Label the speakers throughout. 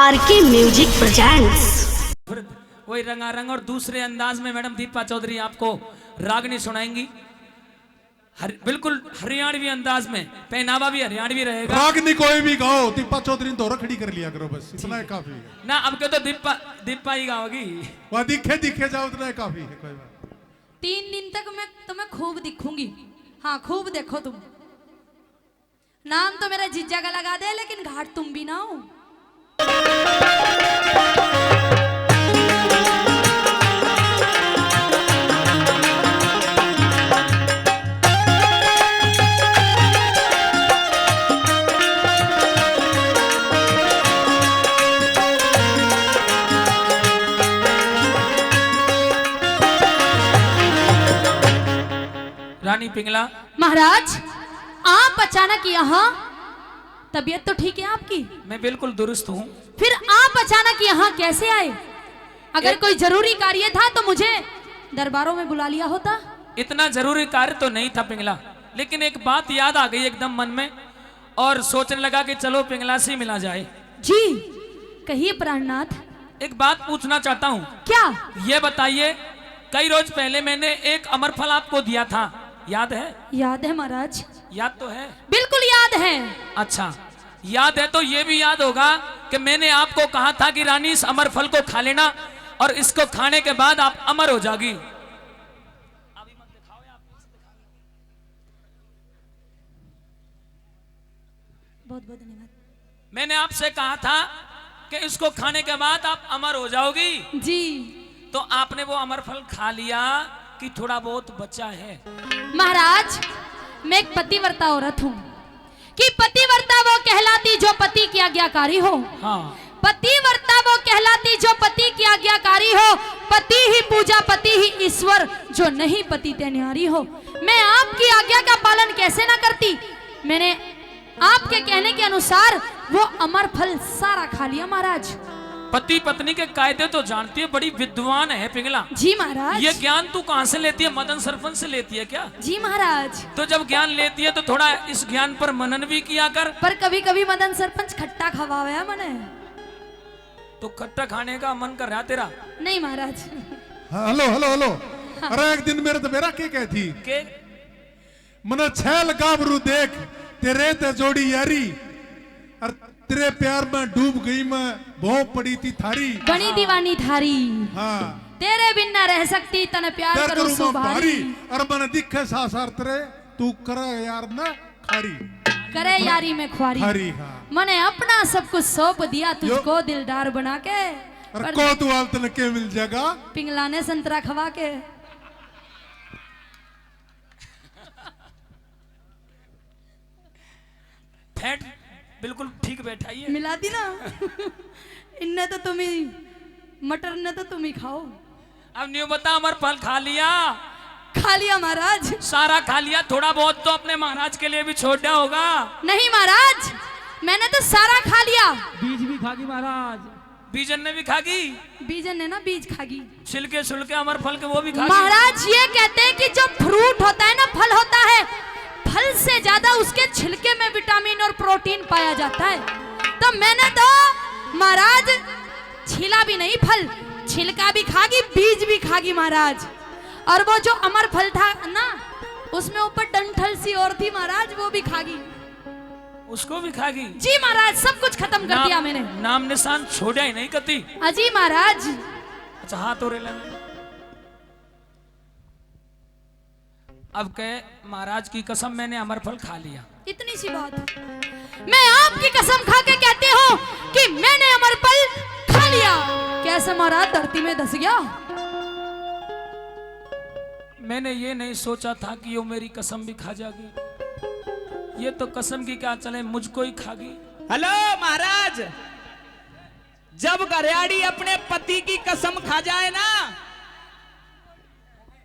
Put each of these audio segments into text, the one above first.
Speaker 1: RK music presents.
Speaker 2: वही रंगारंग और दूसरे अंदाज में मैडम दीपा चौधरी आपको रागनी सुनाएंगी। बिल्कुल हरियाणवी अंदाज में, पहनावा भी हरियाणवी रहेगा।
Speaker 3: रागनी कोई भी गाओ, दीपा चौधरी तो खड़ी कर लिया करो, बस इतना है काफी है
Speaker 2: ना। अब के तो दीपा ही गाओगी।
Speaker 3: वह दिखे जाओ, उतना है काफी है। कोई बात
Speaker 4: 3 दिन तक मैं तुम्हें खूब दिखूंगी। हाँ खूब देखो तुम। नाम तो मेरा जीजा का लगा दे, लेकिन घाट तुम भी ना हो।
Speaker 2: रानी पिंगला।
Speaker 4: महाराज आप अचानक यहाँ, तबीयत तो ठीक है आपकी?
Speaker 2: मैं बिल्कुल दुरुस्त हूँ।
Speaker 4: फिर आप अचानक यहाँ कैसे आए? अगर कोई जरूरी कार्य था तो मुझे दरबारों में बुला लिया होता।
Speaker 2: इतना जरूरी कार्य तो नहीं था पिंगला, लेकिन एक बात याद आ गई एकदम मन में और सोचने लगा कि चलो पिंगला से मिला जाए।
Speaker 4: जी कहिए प्राणनाथ।
Speaker 2: एक बात पूछना चाहता हूँ।
Speaker 4: क्या?
Speaker 2: ये बताइए, कई रोज पहले मैंने एक अमर फल आपको दिया था, याद है?
Speaker 4: याद है महाराज।
Speaker 2: याद तो है?
Speaker 4: बिल्कुल याद है।
Speaker 2: अच्छा याद है तो ये भी याद होगा कि मैंने आपको कहा था कि रानी इस अमर फल को खा लेना और इसको खाने के बाद आप अमर हो जाएगी।
Speaker 4: बहुत बहुत धन्यवाद।
Speaker 2: मैंने आपसे कहा था कि इसको खाने के बाद आप अमर हो जाओगी।
Speaker 4: जी
Speaker 2: तो आपने वो अमर फल खा लिया कि थोड़ा बहुत बचा है?
Speaker 4: महाराज मैं एक पतिव्रता औरत हूँ कि पतिव्रता वो कहलाती जो पति की आज्ञाकारी हो।
Speaker 2: हाँ।
Speaker 4: पतिव्रता वो कहलाती जो पति की आज्ञाकारी हो। पति ही पूजा, पति ही ईश्वर, जो नहीं पति ते न्यारी हो। मैं आपकी आज्ञा का पालन कैसे ना करती? मैंने आपके कहने के अनुसार वो अमर फल सारा खा लिया महाराज।
Speaker 2: पति पत्नी के कायदे तो जानती है, बड़ी विद्वान है पिंगला।
Speaker 4: जी महाराज।
Speaker 2: ये ज्ञान तू कहाँ से लेती है? मदन सरपंच से लेती है क्या?
Speaker 4: जी महाराज।
Speaker 2: तो जब ज्ञान लेती है तो थोड़ा इस ज्ञान पर मनन भी किया कर।
Speaker 4: पर कभी कभी मदन सरपंच खट्टा खवाया मने।
Speaker 2: तो खट्टा खाने का मन कर रहा तेरा?
Speaker 4: नहीं महाराज।
Speaker 3: हाँ, हेलो हेलो हेलो। अरे एक दिन मेरे तो मेरा क्या कहती
Speaker 2: के
Speaker 3: मन छैल गाबरू देख तेरे ते जोड़ी यारी, और तेरे प्यार में डूब गई मैं, बहुत पड़ी थी थारी,
Speaker 4: बनी दीवानी थारी।
Speaker 3: हाँ
Speaker 4: तेरे बिन न रह सकती, तने प्यार करूं सो भारी।
Speaker 3: और मन दिखे सासार तेरे, तू करे यार ना खारी,
Speaker 4: करे यारी में ख्वारी।
Speaker 3: खारी हाँ।
Speaker 4: मैंने अपना सब कुछ सौंप दिया तुझको दिलदार बना के।
Speaker 3: और को तू आलतन के मिल जाएगा?
Speaker 4: पिंगला ने संतरा खवा के।
Speaker 2: फैट बिल्कुल ठीक बैठा ही है।
Speaker 4: मिला दी ना। इनने तो तुम ही, मटर ने तो तुम ही खाओ।
Speaker 2: अब न्यू बता, अमर फल खा लिया?
Speaker 4: खा लिया महाराज।
Speaker 2: सारा खा लिया? थोड़ा बहुत तो अपने महाराज के लिए भी छोड़ा होगा।
Speaker 4: नहीं महाराज, मैंने तो सारा खा लिया।
Speaker 2: बीज भी खागी महाराज? बीजन ने भी खागी?
Speaker 4: बीजन ने ना बीज खागी।
Speaker 2: छिलके छुलके अमर फल के वो भी खागी?
Speaker 4: महाराज ये कहते हैं कि जो फ्रूट होता है ना, फल होता है, फल से ज्यादा उसके छिलके में विटामिन और प्रोटीन पाया जाता है। तो मैंने तो महाराज छिला भी नहीं, फल छिलका भी खागी, बीज भी खागी महाराज। और वो जो अमर फल था ना, उसमें ऊपर डंठल सी और थी महाराज, वो भी खागी।
Speaker 2: उसको भी खागी?
Speaker 4: जी महाराज, सब कुछ खत्म कर दिया मैंने।
Speaker 2: नाम निशान छोड़ा ही नहीं कती?
Speaker 4: अजी महाराज।
Speaker 2: अच्छा हाथ और अब कहे महाराज की कसम मैंने अमर फल खा लिया।
Speaker 4: इतनी सी बात। मैं आपकी कसम खा के कहती हूँ कि मैंने अमर फल खा लिया। कैसे महाराज धरती में धस गया?
Speaker 2: मैंने ये नहीं सोचा था कि वो मेरी कसम भी खा जाएगी। ये तो कसम की क्या चले, मुझको ही खागी।
Speaker 5: हेलो महाराज, जब घरियाड़ी अपने पति की कसम खा जाए ना,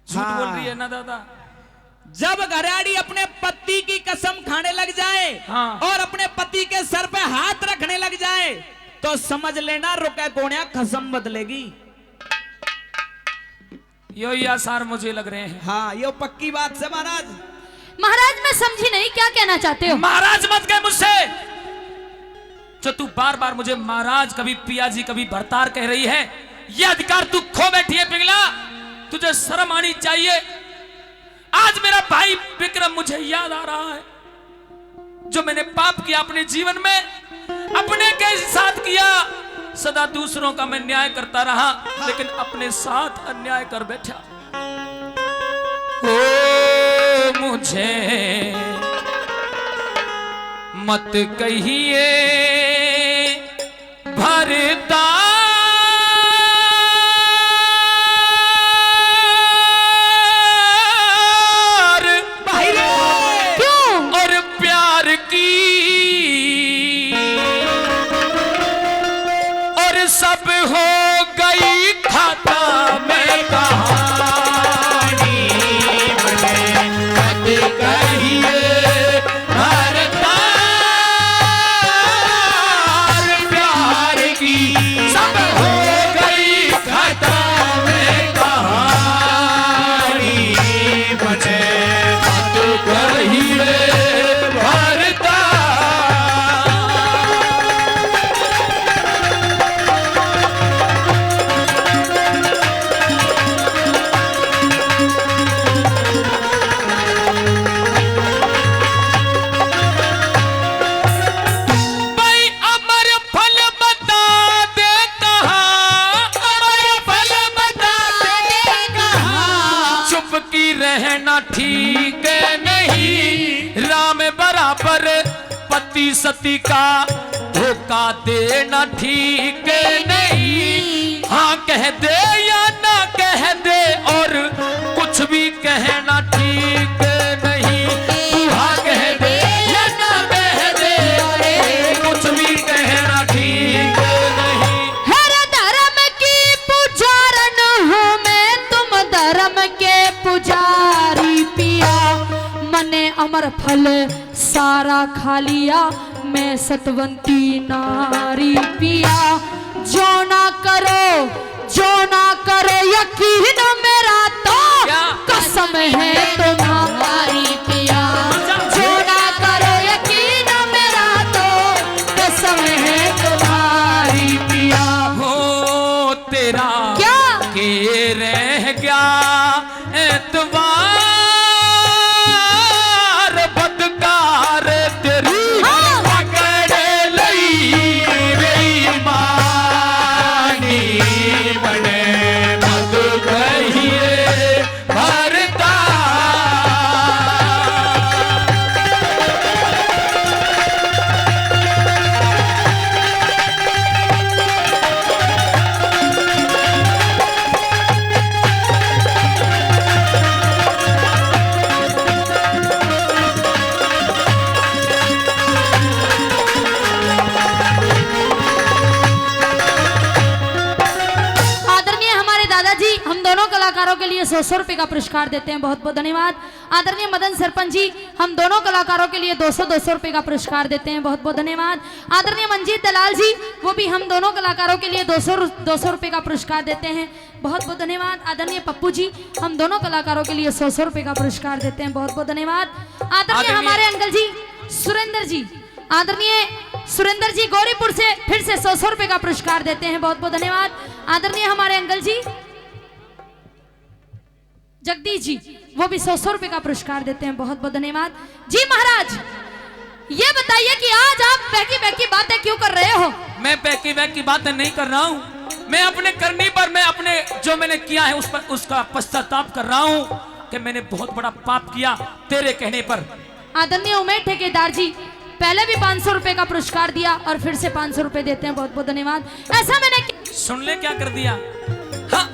Speaker 2: झूठ बोल रही है ना दादा?
Speaker 5: जब घरियाड़ी अपने पति की कसम खाने लग जाए,
Speaker 2: हाँ।
Speaker 5: और अपने पति के सर पे हाथ रखने लग जाए, तो समझ लेना रुके कोण्या कसम बदलेगी।
Speaker 2: यो ही आसार मुझे लग रहे हैं।
Speaker 5: हाँ ये पक्की बात से महाराज।
Speaker 4: महाराज मैं समझी नहीं, क्या कहना चाहते हो?
Speaker 2: महाराज मत कहे मुझसे। जो तू बार बार मुझे महाराज, कभी पियाजी, कभी भरतार कह रही है, ये अधिकार तू खो बैठी है पिघला। तुझे शर्म आनी चाहिए। आज मेरा भाई विक्रम मुझे याद आ रहा है, जो मैंने पाप किया अपने जीवन में, अपने के साथ किया। सदा दूसरों का मैं न्याय करता रहा, लेकिन अपने साथ अन्याय कर बैठा। ओ मुझे मत कहिए भरता, सब हो गई खाता में कहानी, मत कहिए भरता प्यार की, सब हो गई खाता में कहानी, मुझे मत कहिए भरता। रहना ठीक नहीं, राम बराबर पति सती का धोखा देना ठीक नहीं। हाँ कह दे या ना कह दे, और कुछ भी कहना ठीक नहीं। तू हाँ कह दे या ना कह दे, कुछ भी कहना ठीक नहीं।
Speaker 4: हर धर्म की पुजारन हूँ मैं, तुम धर्म के पुजारी पिया। मने अमर फल सारा खा लिया, मैं सतवंती नारी पिया। जो ना करो यकीन मेरा तो कसम है तुम्हारी पिया। जो ना करो यकीन मेरा तो कसम है तुम्हारी पिया।
Speaker 2: हो तेरा
Speaker 4: क्या
Speaker 2: के रह गया एतबार, बदकार तेरी पकड़ लई बेईमानी, बने मत कहिए भरता।
Speaker 4: हम दोनों कलाकारों के लिए 100 रुपए का पुरस्कार देते हैं, बहुत बहुत धन्यवाद। आदरणीय मदन सरपंच जी हम दोनों कलाकारों के लिए 200 रुपए का पुरस्कार देते हैं, बहुत बहुत धन्यवाद। आदरणीय मंजीत दलाल जी वो भी हम दोनों कलाकारों के लिए 200 रुपए का पुरस्कार देते हैं, बहुत बहुत धन्यवाद। आदरणीय पप्पू जी हम दोनों कलाकारों के लिए 100 रुपए का पुरस्कार देते हैं, बहुत बहुत धन्यवाद। आदरणीय हमारे अंकल जी सुरेंद्र जी, आदरणीय सुरेंद्र जी गौरीपुर से फिर से 100 रुपए का पुरस्कार देते हैं, बहुत बहुत धन्यवाद। आदरणीय हमारे अंकल जी जगदीश जी वो भी 100 रुपए का पुरस्कार देते हैं, बहुत बहुत धन्यवाद जी। महाराज ये बताइए कि आज आप बैकी बातें क्यों कर रहे हो?
Speaker 2: मैं बैकी बातें नहीं कर रहा हूँ, मैं अपने करनी पर, मैं अपने जो मैंने किया है उस पर उसका पश्चाताप कर रहा हूँ कि मैंने बहुत बड़ा पाप किया तेरे कहने पर।
Speaker 4: आदरणीय उमेश ठेकेदार जी पहले भी 500 रुपए का पुरस्कार दिया और फिर से 500 रुपए देते हैं, बहुत बहुत धन्यवाद। ऐसा मैंने
Speaker 2: सुन ले क्या कर दिया। हाँ।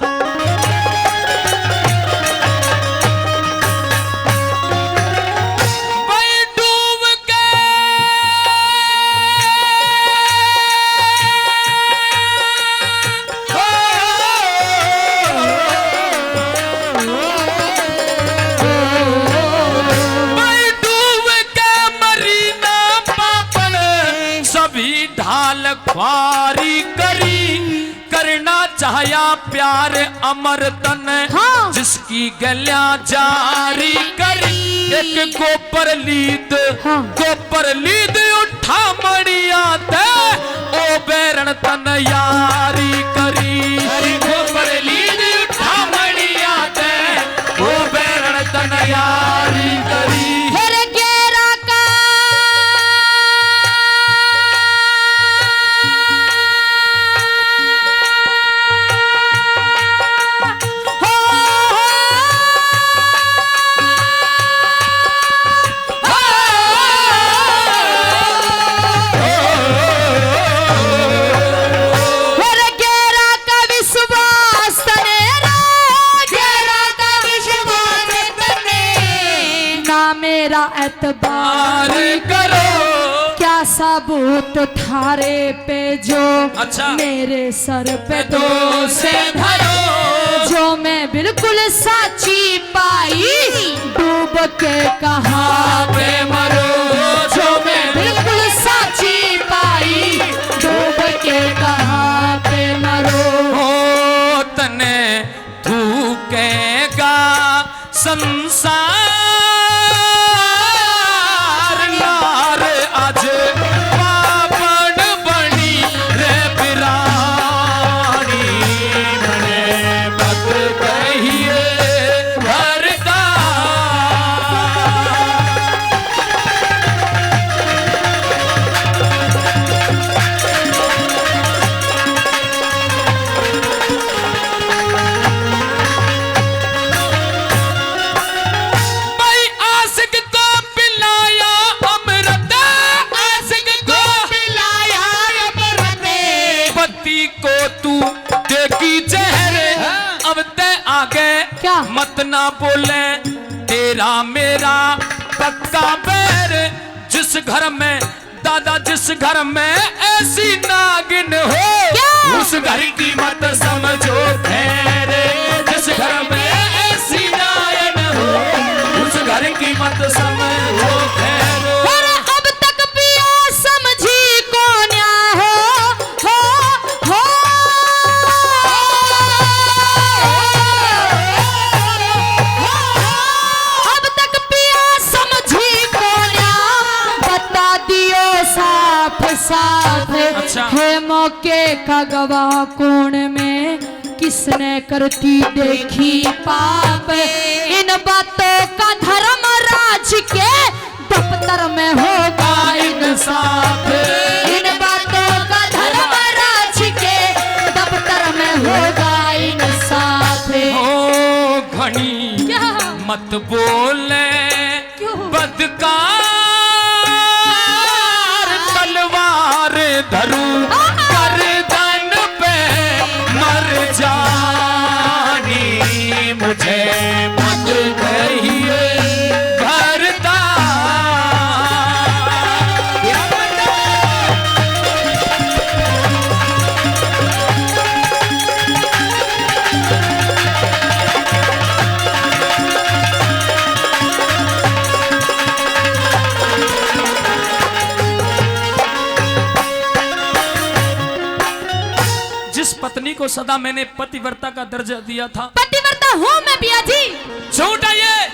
Speaker 2: ख्वारी करी करना चाहया प्यार अमर तन,
Speaker 4: हाँ।
Speaker 2: जिसकी गलियां जारी करी एक गोपर लीद,
Speaker 4: हाँ।
Speaker 2: गोपर लीद उठा मड़िया ते बैरण तन यारी करी गोबर लीद उठा मणिया दे ओ बैरण तन यारी करी
Speaker 4: फिर गेरा का मेरा एतबार
Speaker 2: करो
Speaker 4: क्या सबूत थारे पे जो
Speaker 2: अच्छा
Speaker 4: मेरे सर पे
Speaker 2: दो से धरो
Speaker 4: जो मैं बिल्कुल साची पाई डूब के कहाँ पे मरो जो मैं बिल्कुल साची पाई डूब के कहाँ पे मरो
Speaker 2: हो तने थूकेगा संसार
Speaker 4: क्या
Speaker 2: मत ना बोले तेरा मेरा पक्का बैर जिस घर में दादा जिस घर में ऐसी नागिन हो उस घर की मत समझो ठहरे जिस घर में ऐसी नायन हो उस घर की मत समझो ठहरे
Speaker 4: अब तक पिया समझी कौन हो अब तक पिया समझी कौन बता दियो साफ साफ
Speaker 2: अच्छा।
Speaker 4: है मौके का गवाह कौन में किसने करती देखी पाप इन बातों का धर्म राज के दफ्तर में होगा इंसाफ इन बातों का धर्म राज के दफ्तर में होगा इंसाफ
Speaker 2: हो घनी
Speaker 4: क्या
Speaker 2: मत बोले
Speaker 4: क्यों
Speaker 2: बदकार तलवार धरू गर्दन पे मर जानी मुझे मत कहिए भरता पत्नी को सदा मैंने पतिव्रता का दर्जा दिया था।
Speaker 4: पतिव्रता हूँ मैं पिया जी।
Speaker 2: झूठा ये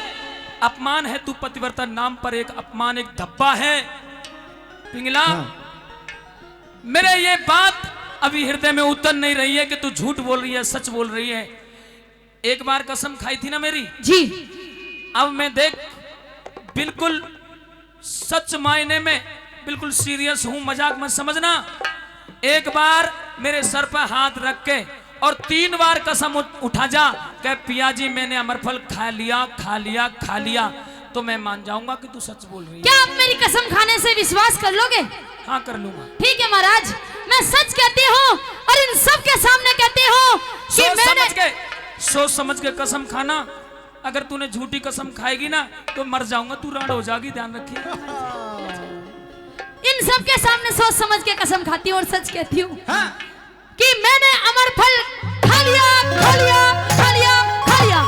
Speaker 2: अपमान है। तू पतिव्रता नाम पर एक अपमान एक धब्बा है पिंगला। मेरे ये बात अभी हृदय में उतर नहीं रही है कि तू झूठ बोल रही है सच बोल रही है। एक बार कसम खाई थी ना मेरी
Speaker 4: जी।
Speaker 2: अब मैं देख बिल्कुल सच मायने में बिल्कुल सीरियस हूं, मजाक मत समझना। एक बार मेरे सर पर हाथ रख के और 3 बार कसम उठा जा कि पिया जी मैंने अमरफल खा लिया खा लिया खा लिया, तो मैं मान जाऊंगा कि तू सच बोल रही है।
Speaker 4: क्या आप मेरी कसम खाने से विश्वास कर लोगे?
Speaker 2: हाँ कर लूंगा।
Speaker 4: ठीक है महाराज, मैं सच कहती हूँ और इन सब के सामने कहती हूँ कि मैंने
Speaker 2: सोच समझ के कसम खाना। अगर तूने झूठी कसम खाएगी ना तो मर जाऊंगा, तू राड़ हो जाएगी, ध्यान रखिए।
Speaker 4: इन सब के सामने सोच समझ के कसम खाती हूँ और सच कहती हूँ
Speaker 2: हाँ।
Speaker 4: कि मैंने अमरफल खा लिया खा लिया खा लिया खा लिया।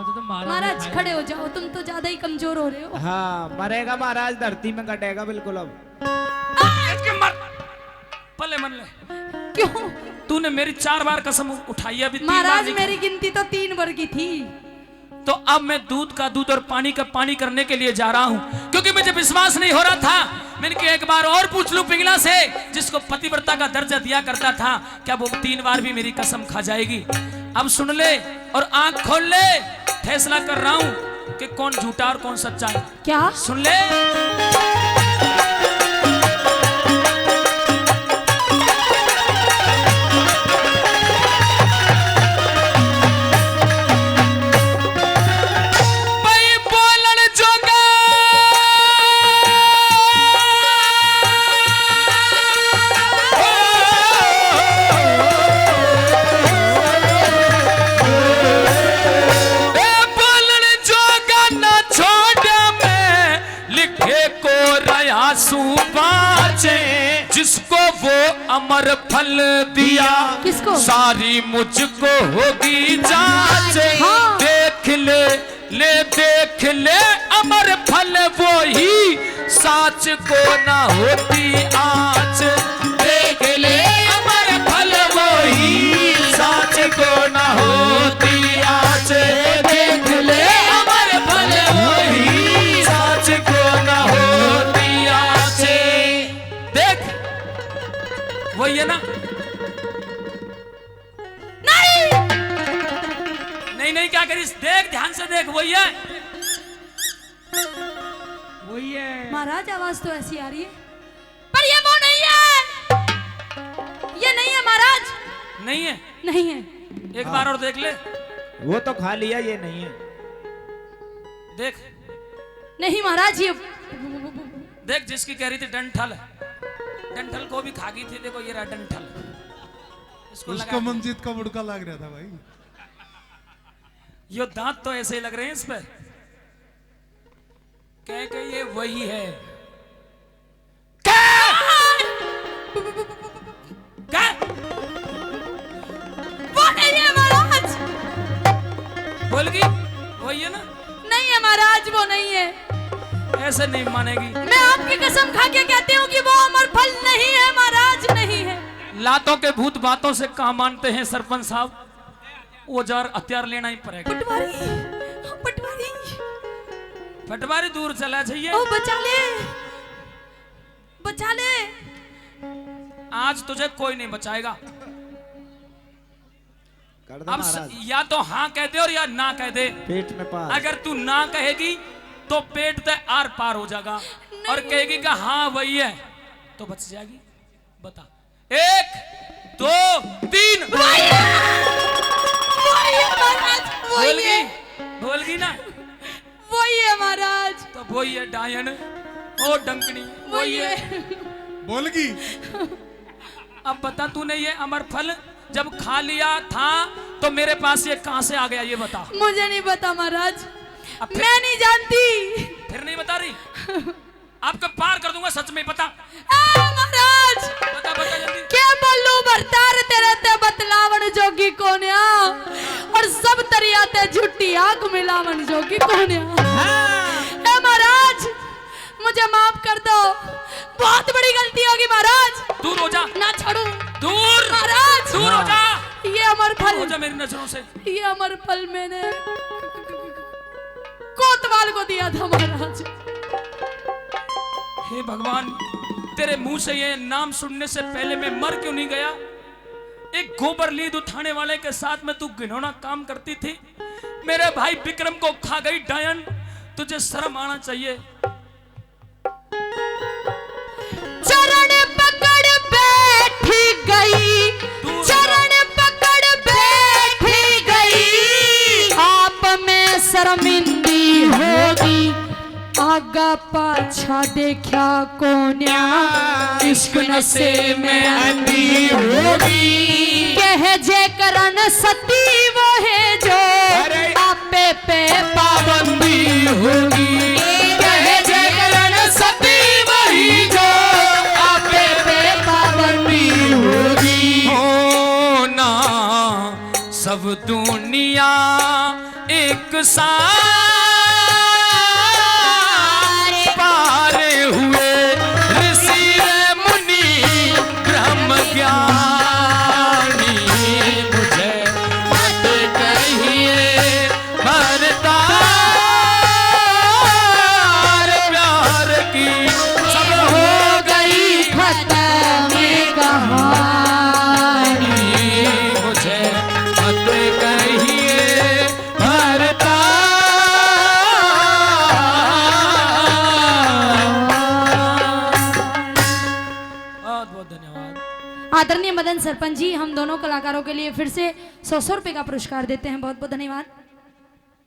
Speaker 5: तो
Speaker 4: महाराज खड़े हो जाओ, तुम तो ज्यादा ही कमजोर हो रहे हो।
Speaker 5: हाँ मरेगा महाराज, धरती में कटेगा बिल्कुल। अब
Speaker 2: पले मन ले।
Speaker 4: क्यों?
Speaker 2: तूने मेरी 4 बार कसम उठाई, अभी 3 बार
Speaker 4: महाराज
Speaker 2: नहीं
Speaker 4: मेरी गिनती तो 3 बार की थी।
Speaker 2: तो अब मैं दूध का दूध और पानी का पानी करने के लिए जा रहा हूं, क्योंकि मुझे विश्वास नहीं हो रहा था। मैंने कहा एक बार और पूछ लूं पिंगला से, जिसको पतिव्रता का दर्जा दिया करता था, क्या वो 3 बार भी मेरी कसम खा जाएगी? अब सुन ले और आंख खोल ले, फैसला कर रहा हूं कि कौन झूठा और कौन सच्चा है।
Speaker 4: क्या?
Speaker 2: सुन ले। जिसको वो अमर फल दिया,
Speaker 4: किसको?
Speaker 2: सारी मुझको होगी जांच।
Speaker 4: हाँ।
Speaker 2: देख ले अमर फल वो ही, साच को ना होती आँच। देख ले अमर फल वो ही, साच को ना होती आँच। देख ले अमर फल वो ही, साच को ना होती आँच। देख वही है ना? नहीं क्या करिस? देख ध्यान से देख, वही है।
Speaker 5: वही है
Speaker 4: महाराज, आवाज तो ऐसी आ रही है, पर ये वो नहीं है। ये नहीं है महाराज।
Speaker 2: नहीं है?
Speaker 4: नहीं है।
Speaker 2: एक बार और देख ले।
Speaker 5: वो तो खा लिया, ये नहीं है।
Speaker 2: देख
Speaker 4: नहीं महाराज, ये
Speaker 2: देख, जिसकी कह रही थी डंठल, डंठल को भी खा गई थी। देखो ये रहा डंठल, इसको
Speaker 3: उसको मंजीत का मुड़का लग रहा था भाई।
Speaker 2: ये दांत तो ऐसे ही लग रहे हैं इस पे। कह के ये वही है। क्या?
Speaker 4: वो नहीं है महाराज।
Speaker 2: बोलगी वही है ना?
Speaker 4: नहीं है महाराज, वो नहीं है।
Speaker 2: ऐसे नहीं मानेगी।
Speaker 4: मैं आपकी कसम खा के कहती हूँ कि वो अमर फल नहीं है महाराज, नहीं है।
Speaker 2: लातों के भूत बातों से कहाँ मानते हैं सरपंच साहब? औजार हथियार लेना ही पड़ेगा।
Speaker 4: पटवारी, पटवारी,
Speaker 2: पटवारी दूर चला चाहिए।
Speaker 4: ओ बचा ले, बचा ले।
Speaker 2: आज तुझे कोई नहीं बचाएगा। अब या तो हाँ कह दे और या ना कह दे।
Speaker 5: पेट में पार।
Speaker 2: अगर तू ना कहेगी तो पेट ते आर पार हो जाएगा, और कहेगी कि हाँ वही है तो बच जाएगी। बता। 1 2 3। बोलगी, बोलगी ना?
Speaker 4: वही है महाराज।
Speaker 2: तो वही है डायन और डंकनी, वही है।
Speaker 3: बोलगी।
Speaker 2: अब बता, तूने ये अमर फल जब खा लिया था तो मेरे पास ये कहां से आ गया, ये बता।
Speaker 4: मुझे नहीं पता महाराज, मैं नहीं जानती।
Speaker 2: फिर नहीं बता रही? आपको पार कर दूंगा, सच में बता।
Speaker 4: महाराज
Speaker 2: बता बता जल्दी।
Speaker 4: क्या बोलूं भरतार तेरे ते बतलावन जोगी कोन्या, और सब तरियाते झूठी आग मिलावन जोगी कोन्या। महाराज मुझे माफ कर दो, बहुत बड़ी गलती होगी महाराज।
Speaker 2: दूर हो जा।
Speaker 4: ना छोड़ू।
Speaker 2: दूर
Speaker 4: महाराज,
Speaker 2: दूर हो जा।
Speaker 4: ये अमर फल
Speaker 2: हो जा मेरी नजरों से।
Speaker 4: ये अमर फल मैंने कोतवाल को दिया था महाराज।
Speaker 2: हे भगवान, तेरे मुंह से ये नाम सुनने से पहले मैं मर क्यों नहीं गया? एक गोबर लीद उठाने वाले के साथ में तू घिनौना काम करती थी। मेरे भाई विक्रम को खा गई डायन, तुझे शर्म आना चाहिए।
Speaker 4: चरण पकड़ बैठी गई, चरण पकड़ बैठी गई, आप में शर्मिंदी होगी, आगा पाछा देखा कोन्या, इश्क नशे में अंधी होगी, कह जे करन सती वो है जो आपे पे पाबंदी होगी, कह जे करन सती वही जो आपे पे पाबंदी होगी।
Speaker 2: होना सब दुनिया एक साथ पारे हुए, ऋषि मुनि ब्रह्म ज्ञानी, मुझे मत कहिए भरता
Speaker 4: आदरणीय मदन सरपंच जी हम दोनों कलाकारों के लिए फिर से 100 रुपए का पुरस्कार देते हैं। बहुत बहुत धन्यवाद।